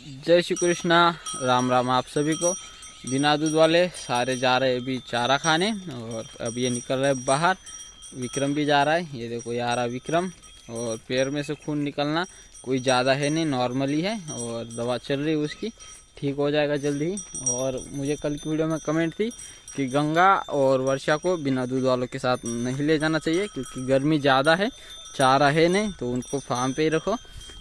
जय श्री कृष्णा। राम राम आप सभी को। बिना दूध वाले सारे जा रहे अभी चारा खाने और अब ये निकल रहे बाहर। विक्रम भी जा रहा है, ये देखो ये आ रहा विक्रम। और पैर में से खून निकलना कोई ज़्यादा है नहीं, नॉर्मली है और दवा चल रही है उसकी, ठीक हो जाएगा जल्दी ही। और मुझे कल की वीडियो में कमेंट थी कि गंगा और वर्षा को बिना दूध वालों के साथ नहीं ले जाना चाहिए क्योंकि गर्मी ज़्यादा है, चारा है नहीं, तो उनको फार्म पे ही रखो।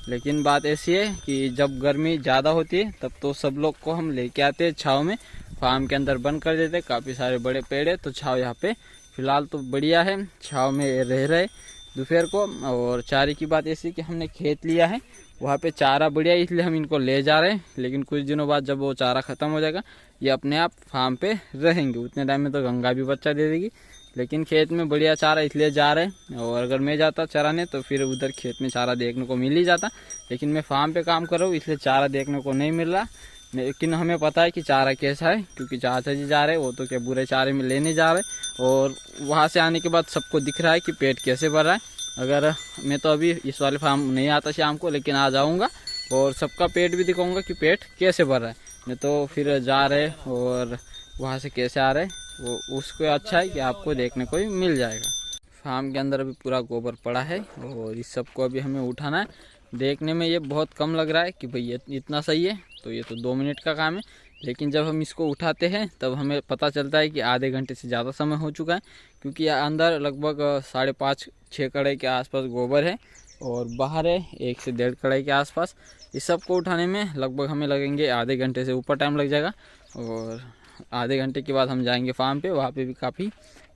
लेकिन बात ऐसी है कि जब गर्मी ज़्यादा होती है तब तो सब लोग को हम लेके आते हैं छाँव में, फार्म के अंदर बंद कर देते। काफ़ी सारे बड़े पेड़ है तो छाँव यहाँ पे फ़िलहाल तो बढ़िया है, छाँव में रह रहे दोपहर को। और चारे की बात ऐसी कि हमने खेत लिया है, वहाँ पे चारा बढ़िया है इसलिए हम इनको ले जा रहे हैं। लेकिन कुछ दिनों बाद जब वो चारा ख़त्म हो जाएगा ये अपने आप फार्म पे रहेंगे, उतने टाइम में तो गंगा भी बच्चा दे देगी। लेकिन खेत में बढ़िया चारा इसलिए जा रहे हैं, और अगर मैं जाता चराने तो फिर उधर खेत में चारा देखने को मिल ही जाता। लेकिन मैं फार्म पे काम कर रहा हूँ इसलिए चारा देखने को नहीं मिल रहा। लेकिन हमें पता है कि चारा कैसा है क्योंकि चाचा जी जा रहे हैं, वो तो क्या बुरे चारे में लेने जा रहे। और वहाँ से आने के बाद सबको दिख रहा है कि पेट कैसे भर रहा है। अगर मैं तो अभी इस वाले फार्म नहीं आता शाम को, लेकिन आ जाऊँगा और सबका पेट भी दिखाऊँगा कि पेट कैसे भर रहा है। नहीं तो फिर जा रहे और वहाँ से कैसे आ रहे वो उसको अच्छा है कि आपको देखने को ही मिल जाएगा। फार्म के अंदर अभी पूरा गोबर पड़ा है और इस सब को अभी हमें उठाना है। देखने में ये बहुत कम लग रहा है कि भाई ये इतना सही है, तो ये तो 2 मिनट का काम है। लेकिन जब हम इसको उठाते हैं तब हमें पता चलता है कि आधे घंटे से ज़्यादा समय हो चुका है क्योंकि अंदर लगभग 5.5-6 कड़े के आसपास गोबर है और बाहर है 1 से 1.5 कड़े के आसपास। इस सब को उठाने में लगभग हमें लगेंगे आधे घंटे से ऊपर टाइम लग जाएगा। और आधे घंटे के बाद हम जाएंगे फार्म पे, वहाँ पे भी काफ़ी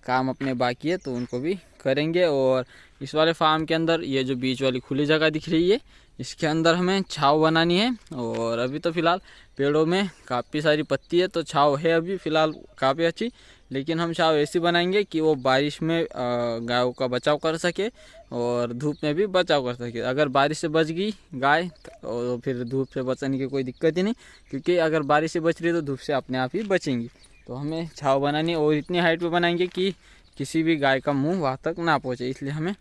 काम अपने बाकी है तो उनको भी करेंगे। और इस वाले फार्म के अंदर ये जो बीच वाली खुली जगह दिख रही है इसके अंदर हमें छाँव बनानी है। और अभी तो फ़िलहाल पेड़ों में काफ़ी सारी पत्ती है तो छाँव है अभी फ़िलहाल काफ़ी अच्छी। लेकिन हम छाँव ऐसी बनाएंगे कि वो बारिश में गायों का बचाव कर सके और धूप में भी बचाव कर सके। अगर बारिश से बच गई गाय तो फिर धूप से बचने की कोई दिक्कत ही नहीं, क्योंकि अगर बारिश से बच रही तो धूप से अपने आप ही बचेंगी। तो हमें छाँव बनानी और इतनी हाइट पे बनाएंगे कि किसी भी गाय का मुंह वहाँ तक ना पहुँचे। इसलिए हमें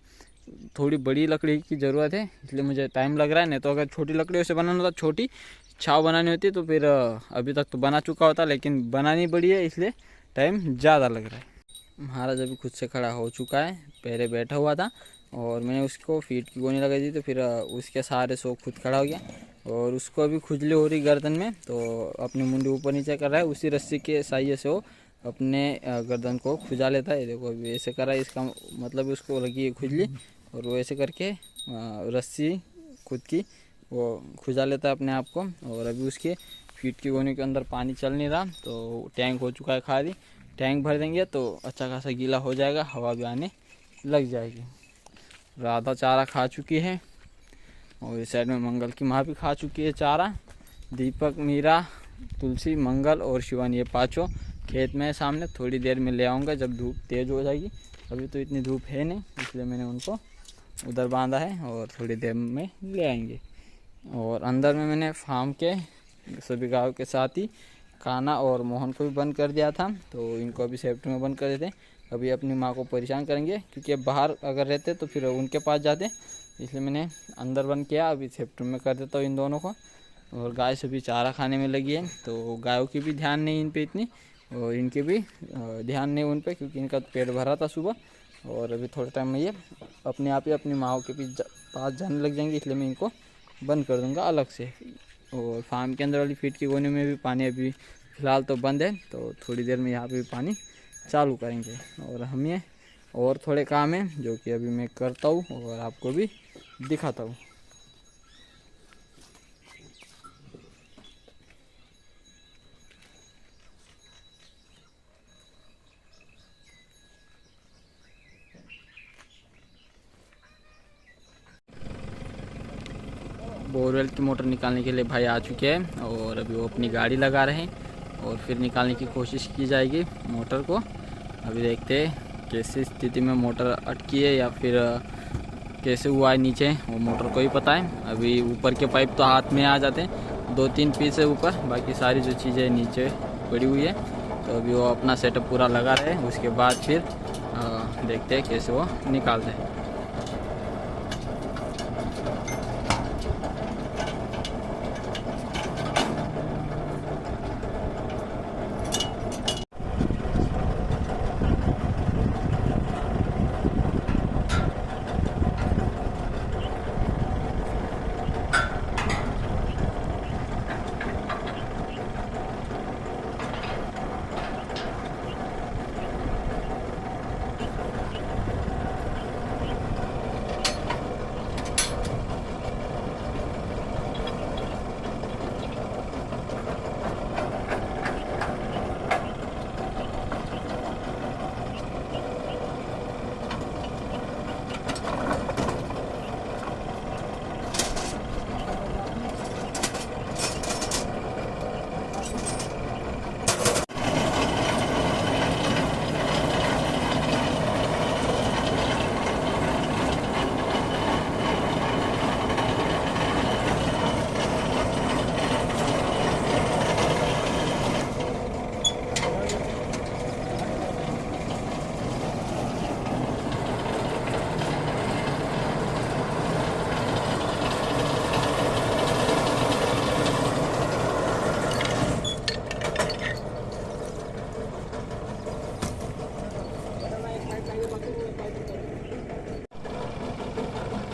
थोड़ी बड़ी लकड़ी की ज़रूरत है, इसलिए मुझे टाइम लग रहा है। नहीं तो अगर छोटी लकड़ियों से बनाना होता, छोटी छाँव बनानी होती तो फिर अभी तक तो बना चुका होता। लेकिन बनानी बड़ी है इसलिए टाइम ज़्यादा लग रहा है। महाराज अभी खुद से खड़ा हो चुका है, पहले बैठा हुआ था और मैंने उसको फीट की गोली लगाई थी तो फिर उसके सहारे से वो खुद खड़ा हो गया। और उसको अभी खुजली हो रही गर्दन में तो अपनी मुंडी ऊपर नीचे कर रहा है, उसी रस्सी के सहारे से वो अपने गर्दन को खुजा लेता है। देखो अभी ऐसे कर रहा है, इसका मतलब उसको लगी है खुजली और वो ऐसे करके रस्सी खुद की वो खुजा लेता है अपने आप को। और अभी उसके फीट की गोनी के अंदर पानी चल नहीं रहा तो टैंक हो चुका है खाली। टैंक भर देंगे तो अच्छा खासा गीला हो जाएगा, हवा भी आने लग जाएगी। राधा चारा खा चुकी है और इस साइड में मंगल की माँ भी खा चुकी है चारा। दीपक, मीरा, तुलसी, मंगल और शिवानी ये पाँचों खेत में सामने। थोड़ी देर में ले आऊँगा जब धूप तेज़ हो जाएगी, अभी तो इतनी धूप है नहीं इसलिए मैंने उनको उधर बांधा है और थोड़ी देर में ले आएंगे। और अंदर में मैंने फार्म के सभी गायों के साथ ही कान्हा और मोहन को भी बंद कर दिया था, तो इनको अभी सेफ्टी में बंद कर देते हैं। अभी अपनी माँ को परेशान करेंगे क्योंकि अब बाहर अगर रहते तो फिर उनके पास जाते, इसलिए मैंने अंदर बंद किया। अभी सेफ्टी में कर देता हूँ इन दोनों को। और गाय सभी चारा खाने में लगी है तो गायों की भी ध्यान नहीं इन पे इतनी और इनके भी ध्यान नहीं उन पे क्योंकि इनका पेट भरा था सुबह। और अभी थोड़े टाइम में ये अपने आप ही अपनी माँ के पास जाने लग जाएंगे, इसलिए मैं इनको बंद कर दूँगा अलग से। और फार्म के अंदर वाली फीट की गोनी में भी पानी अभी फ़िलहाल तो बंद है, तो थोड़ी देर में यहाँ पे भी पानी चालू करेंगे। और हमें और थोड़े काम हैं जो कि अभी मैं करता हूँ और आपको भी दिखाता हूँ। बोरवेल की मोटर निकालने के लिए भाई आ चुके हैं और अभी वो अपनी गाड़ी लगा रहे हैं और फिर निकालने की कोशिश की जाएगी मोटर को। अभी देखते हैं कैसी स्थिति में मोटर अटकी है या फिर कैसे हुआ है नीचे, वो मोटर को ही पता है। अभी ऊपर के पाइप तो हाथ में आ जाते हैं, 2-3 पीस है ऊपर, बाकी सारी जो चीज़ें नीचे पड़ी हुई है। तो अभी वो अपना सेटअप पूरा लगा रहे हैं, उसके बाद फिर देखते हैं कैसे वो निकालते हैं।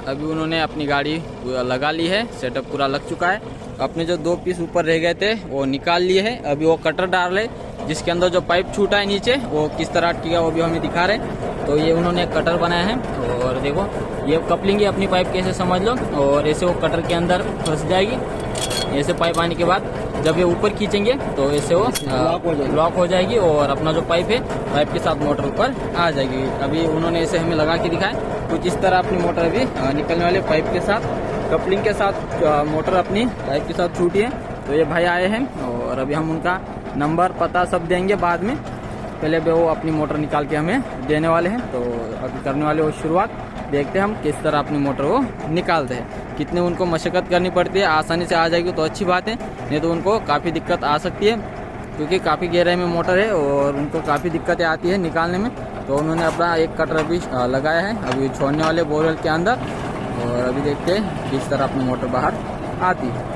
अभी उन्होंने अपनी गाड़ी लगा ली है, सेटअप पूरा लग चुका है। अपने जो 2 पीस ऊपर रह गए थे वो निकाल लिए हैं। अभी वो कटर डाल रहे, जिसके अंदर जो पाइप छूटा है नीचे वो किस तरह अटकेगा वो भी हमें दिखा रहे। तो ये उन्होंने कटर बनाया है और देखो ये कपलिंग है अपनी पाइप कैसे समझ लो, और ऐसे वो कटर के अंदर फंस जाएगी। ऐसे पाइप आने के बाद जब ये ऊपर खींचेंगे तो ऐसे वो लॉक हो जाएगी और अपना जो पाइप है पाइप के साथ मोटर ऊपर आ जाएगी। अभी उन्होंने ऐसे हमें लगा के दिखाया। कुछ इस तरह अपनी मोटर अभी निकलने वाले पाइप के साथ कपलिंग के साथ मोटर अपनी पाइप के साथ छूटी है। तो ये भाई आए हैं और अभी हम उनका नंबर पता सब देंगे बाद में। पहले भी वो अपनी मोटर निकाल के हमें देने वाले हैं। तो अभी करने वाले वो शुरुआत, देखते हैं हम किस तरह अपनी मोटर वो निकालते हैं। कितने उनको मशक्क़त करनी पड़ती है, आसानी से आ जाएगी तो अच्छी बात है, नहीं तो उनको काफ़ी दिक्कत आ सकती है क्योंकि काफ़ी गहराई में मोटर है और उनको काफ़ी दिक्कतें आती है निकालने में। तो उन्होंने अपना एक कटर अभी लगाया है, अभी छोड़ने वाले बोरवेल के अंदर, और अभी देखते हैं किस तरह अपनी मोटर बाहर आती है।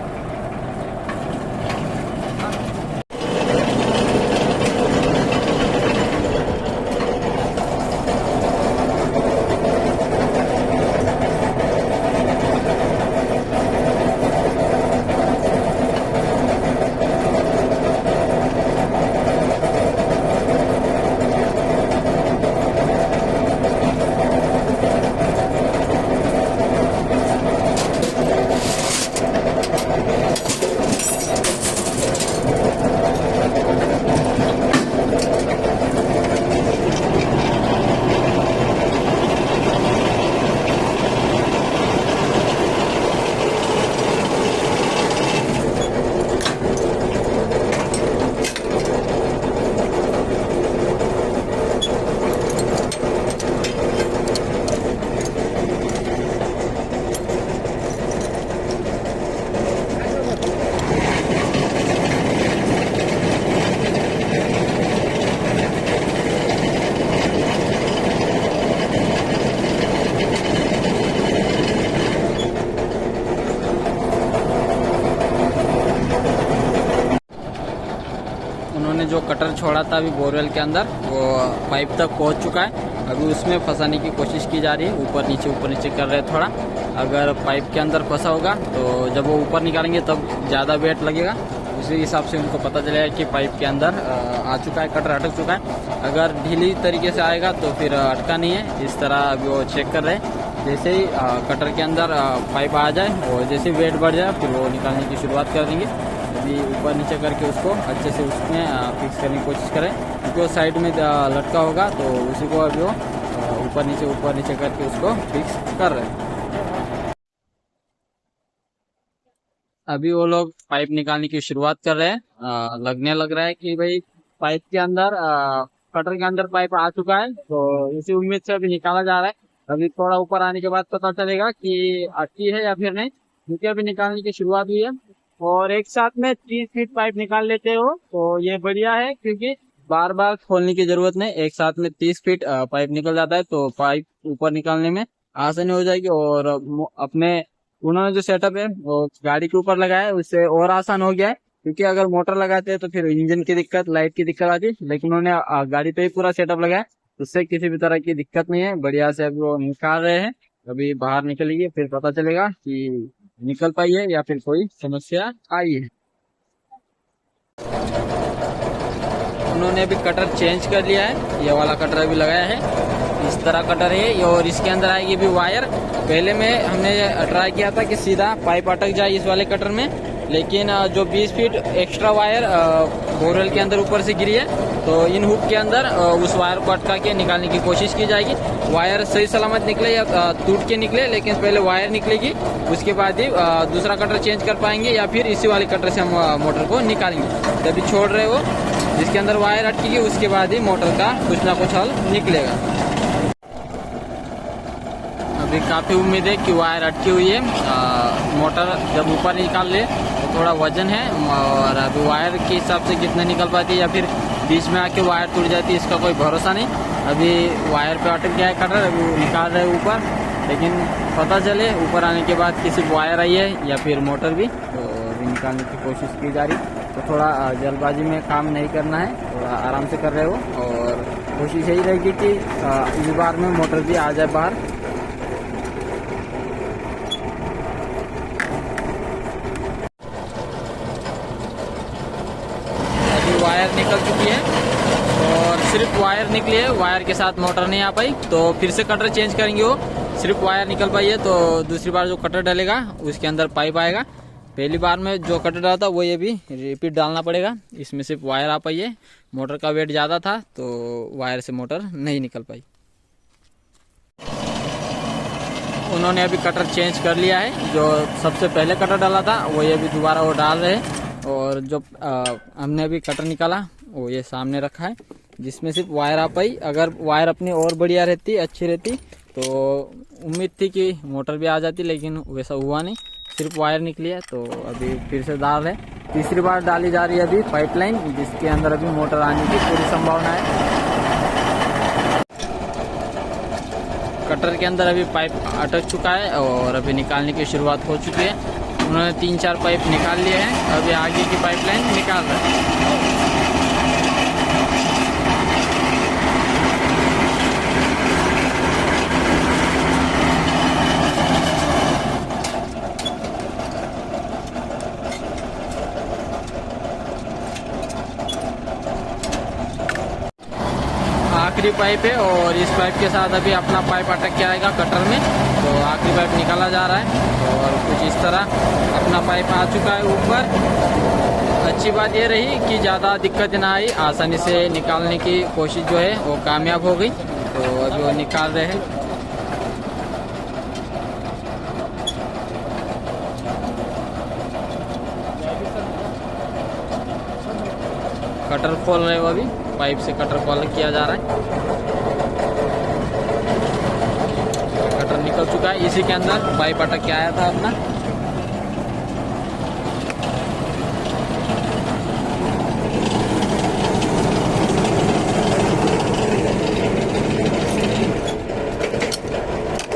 उन्होंने जो कटर छोड़ा था अभी बोरवेल के अंदर वो पाइप तक पहुंच चुका है। अभी उसमें फंसाने की कोशिश की जा रही है, ऊपर नीचे कर रहे हैं थोड़ा। अगर पाइप के अंदर फंसा होगा तो जब वो ऊपर निकालेंगे तब ज़्यादा वेट लगेगा, उसी हिसाब से उनको पता चलेगा कि पाइप के अंदर आ चुका है, कटर अटक चुका है। अगर ढीली तरीके से आएगा तो फिर अटका नहीं है। इस तरह अभी वो चेक कर रहे हैं। जैसे ही कटर के अंदर पाइप आ जाए और जैसे वेट बढ़ जाए फिर वो निकालने की शुरुआत कर देंगे। अभी ऊपर नीचे करके उसको अच्छे से उसमें फिक्स करने की कोशिश करें, क्योंकि वो साइड में लटका होगा तो उसी को अभी वो ऊपर नीचे करके उसको फिक्स कर रहे हैं। अभी वो लोग पाइप निकालने की शुरुआत कर रहे हैं। लगने लग रहा है कि भाई पाइप के अंदर कटर के अंदर पाइप आ चुका है, तो इसी उम्मीद से अभी निकाला जा रहा है। अभी थोड़ा ऊपर आने के बाद पता चलेगा कि अटकी है या फिर नहीं, क्योंकि अभी निकालने की शुरुआत हुई है। और एक साथ में 30 फीट पाइप निकाल लेते हो तो ये बढ़िया है, क्योंकि बार बार खोलने की जरूरत नहीं। एक साथ में 30 फीट पाइप निकल जाता है तो पाइप ऊपर निकालने में आसानी हो जाएगी। और अपने उन्होंने जो सेटअप है वो गाड़ी के ऊपर लगाया है, उससे और आसान हो गया है। क्योंकि अगर मोटर लगाते हैं तो फिर इंजन की दिक्कत, लाइट की दिक्कत आती है, लेकिन उन्होंने गाड़ी पे ही पूरा सेटअप लगाया, उससे किसी भी तरह की दिक्कत नहीं है। बढ़िया से अभी वो निकाल रहे हैं। अभी बाहर निकलेगी फिर पता चलेगा कि निकल पाई है या फिर कोई समस्या आई है। उन्होंने अभी कटर चेंज कर लिया है, ये वाला कटर अभी लगाया है। इस तरह कटर है ये, और इसके अंदर आएगी भी वायर। पहले में हमने ट्राई किया था कि सीधा पाइप अटक जाए इस वाले कटर में, लेकिन जो 20 फीट एक्स्ट्रा वायर बोरवेल के अंदर ऊपर से गिरी है, तो इन हुक के अंदर उस वायर को अटका के निकालने की कोशिश की जाएगी। वायर सही सलामत निकले या टूट के निकले, लेकिन पहले वायर निकलेगी, उसके बाद ही दूसरा कटर चेंज कर पाएंगे या फिर इसी वाले कटर से हम मोटर को निकालेंगे। तभी छोड़ रहे हो जिसके अंदर वायर अटकेगी, उसके बाद ही मोटर का कुछ ना कुछ हल निकलेगा। अभी काफ़ी उम्मीद है कि वायर अटकी हुई है। मोटर जब ऊपर निकाल ले तो थोड़ा वजन है, और अभी वायर के हिसाब से कितने निकल पाती है या फिर बीच में आके वायर टूट जाती है इसका कोई भरोसा नहीं। अभी वायर पे अटक गया है कटर, अभी निकाल रहे ऊपर, लेकिन पता चले ऊपर आने के बाद किसी वायर आई है या फिर मोटर भी, तो अभी निकालने की कोशिश की जा रही। तो थोड़ा जल्दबाजी में काम नहीं करना है, थोड़ा आराम से कर रहे हो, और कोशिश यही रहेगी कि इस बार में मोटर भी आ जाए बाहर। वायर निकल चुकी है और सिर्फ वायर निकली है, वायर के साथ मोटर नहीं आ पाई। तो फिर से कटर चेंज करेंगे, वो सिर्फ वायर निकल पाई है। तो दूसरी बार जो कटर डलेगा उसके अंदर पाइप आएगा। पहली बार में जो कटर डाला था वो ये भी रिपीट डालना पड़ेगा। इसमें सिर्फ वायर आ पाई है, मोटर का वेट ज़्यादा था तो वायर से मोटर नहीं निकल पाई। उन्होंने अभी कटर चेंज कर लिया है, जो सबसे पहले कटर डाला था वो ये भी दोबारा वो डाल रहे हैं। और जो हमने अभी कटर निकाला वो ये सामने रखा है, जिसमें सिर्फ वायर आ पाई। अगर वायर अपनी और बढ़िया रहती, अच्छी रहती तो उम्मीद थी कि मोटर भी आ जाती, लेकिन वैसा हुआ नहीं, सिर्फ वायर निकली है। तो अभी फिर से डाल रहे, तीसरी बार डाली जा रही है अभी पाइपलाइन, जिसके अंदर अभी मोटर आने की पूरी संभावना है। कटर के अंदर अभी पाइप अटक चुका है और अभी निकालने की शुरुआत हो चुकी है। उन्होंने 3-4 पाइप निकाल लिए हैं, अभी आगे की पाइपलाइन निकाल रहे हैं। आखिरी पाइप है और इस पाइप के साथ अभी अपना पाइप अटक के आएगा कटर में। तो आखिरी पाइप निकाला जा रहा है और कुछ इस तरह अपना पाइप आ चुका है ऊपर। अच्छी बात ये रही कि ज़्यादा दिक्कत ना आई, आसानी से निकालने की कोशिश जो है वो कामयाब हो गई। तो अभी वो निकाल रहे हैं। कटर खोल रहे हो, अभी पाइप से कटर खोल किया जा रहा है। कटर निकल चुका है, इसी के अंदर पाइप अटक के आया था अपना।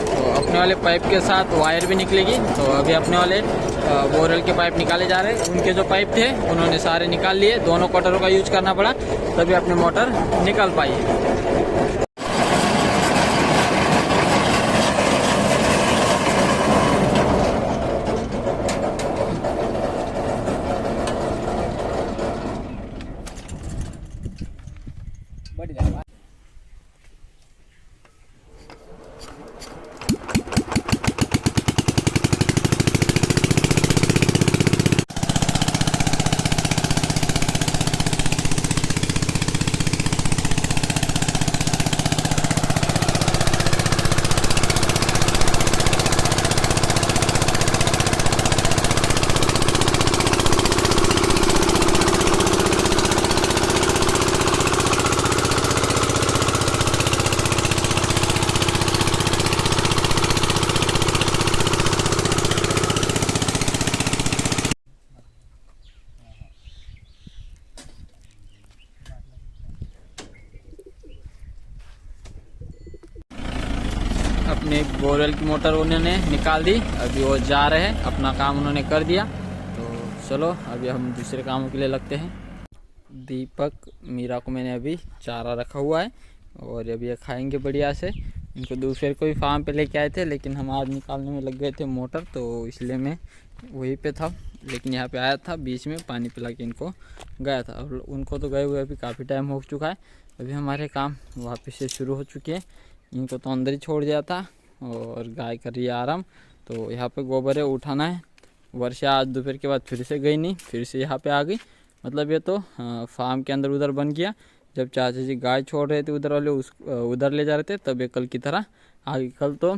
तो अपने वाले पाइप के साथ वायर भी निकलेगी। तो अभी अपने वाले बोरवेल के पाइप निकाले जा रहे हैं। उनके जो पाइप थे उन्होंने सारे निकाल लिए, दोनों कटरों का यूज करना पड़ा तभी अपनी मोटर निकल पाई। अपने बोरवेल की मोटर उन्होंने निकाल दी, अभी वो जा रहे हैं, अपना काम उन्होंने कर दिया। तो चलो अभी हम दूसरे कामों के लिए लगते हैं। दीपक मीरा को मैंने अभी चारा रखा हुआ है और अभी ये खाएंगे बढ़िया से। इनको दूसरे को भी फार्म पे लेके आए थे, लेकिन हम आज निकालने में लग गए थे मोटर, तो इसलिए मैं वहीं पे था। लेकिन यहाँ पे आया था, बीच में पानी पिला के इनको गया था। और उनको तो गए हुए अभी काफ़ी टाइम हो चुका है। अभी हमारे काम वापस से शुरू हो चुके हैं। इनको तो अंदर ही छोड़ दिया था और गाय कर रही है आराम। तो यहाँ पे गोबर है, उठाना है। वर्षा आज दोपहर के बाद फिर से गई नहीं, फिर से यहाँ पे आ गई। मतलब ये तो फार्म के अंदर उधर बन गया। जब चाचा जी गाय छोड़ रहे थे उधर वाले, उधर ले जा रहे थे, तब ये कल की तरह आगे। कल तो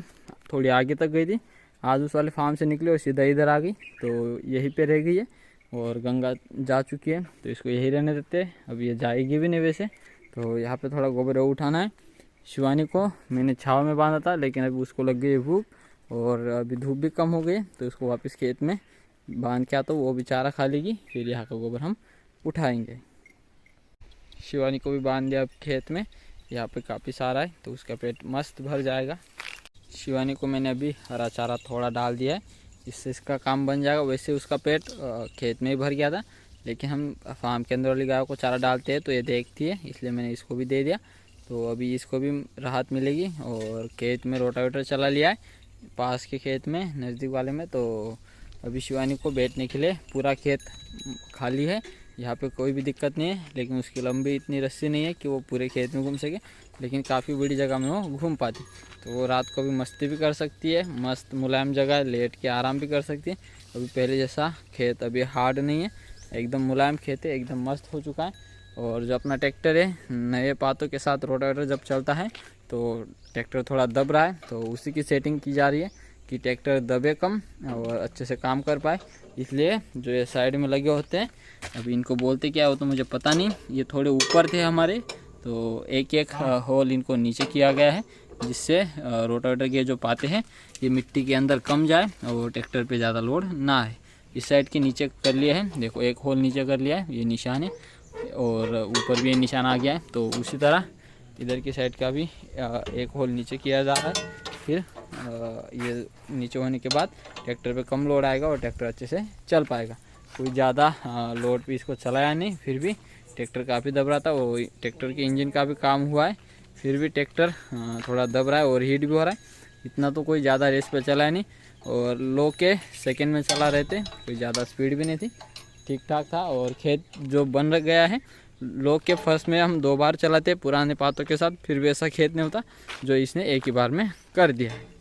थोड़ी आगे तक गई थी, आज उस वाले फार्म से निकली और सीधा इधर आ गई। तो यहीं पे रह गई है और गंगा जा चुकी है, तो इसको यहीं रहने देते हैं। अब ये जाएगी भी नहीं वैसे। तो यहाँ पे थोड़ा गोबर उठाना है। शिवानी को मैंने छाव में बांधा था, लेकिन अभी उसको लग गई भूख और अभी धूप भी कम हो गई, तो उसको वापस खेत में बांध के आता, वो भी चारा खा लेगी। फिर यहाँ का गोबर हम उठाएंगे। शिवानी को भी बांध दिया अब खेत में, यहाँ पे काफ़ी सारा है, तो उसका पेट मस्त भर जाएगा। शिवानी को मैंने अभी हरा चारा थोड़ा डाल दिया है, इससे इसका काम बन जाएगा। वैसे उसका पेट खेत में ही भर गया था, लेकिन हम फार्म के अंदर वाली गायों को चारा डालते हैं तो ये देखती है, इसलिए मैंने इसको भी दे दिया। तो अभी इसको भी राहत मिलेगी। और खेत में रोटावेटर चला लिया है पास के खेत में, नज़दीक वाले में। तो अभी शिवानी को बैठने के लिए पूरा खेत खाली है, यहाँ पे कोई भी दिक्कत नहीं है, लेकिन उसकी लंबी इतनी रस्सी नहीं है कि वो पूरे खेत में घूम सके, लेकिन काफ़ी बड़ी जगह में वो घूम पाती। तो वो रात को भी मस्ती भी कर सकती है, मस्त मुलायम जगह है, लेट के आराम भी कर सकती है। अभी पहले जैसा खेत अभी हार्ड नहीं है, एकदम मुलायम खेत है, एकदम मस्त हो चुका है। और जो अपना ट्रैक्टर है, नए पातों के साथ रोटावेटर जब चलता है तो ट्रैक्टर थोड़ा दब रहा है, तो उसी की सेटिंग की जा रही है कि ट्रैक्टर दबे कम और अच्छे से काम कर पाए। इसलिए जो ये साइड में लगे होते हैं, अभी इनको बोलते क्या हो तो मुझे पता नहीं, ये थोड़े ऊपर थे हमारे, तो एक एक होल इनको नीचे किया गया है, जिससे रोटावेटर के जो पाते हैं ये मिट्टी के अंदर कम जाए और ट्रैक्टर पे ज़्यादा लोड ना आए। इस साइड के नीचे कर लिया है, देखो एक होल नीचे कर लिया है, ये निशान है, और ऊपर भी ये निशान आ गया है। तो उसी तरह इधर की साइड का भी एक होल नीचे किया जा रहा है। फिर ये नीचे होने के बाद ट्रैक्टर पे कम लोड आएगा और ट्रैक्टर अच्छे से चल पाएगा। कोई ज़्यादा लोड पे इसको चलाया नहीं, फिर भी ट्रैक्टर काफ़ी दब रहा था। वो ट्रैक्टर के इंजन का भी काम हुआ है, फिर भी ट्रैक्टर थोड़ा दब रहा है और हीट भी हो रहा है। इतना तो कोई ज़्यादा रेस पे चला है नहीं, और लो के सेकेंड में चला रहे थे, कोई ज़्यादा स्पीड भी नहीं थी, ठीक ठाक था। और खेत जो बन गया है, लोग के फर्स्ट में हम 2 बार चलाते पुराने पातों के साथ, फिर भी ऐसा खेत नहीं होता जो इसने एक ही बार में कर दिया है।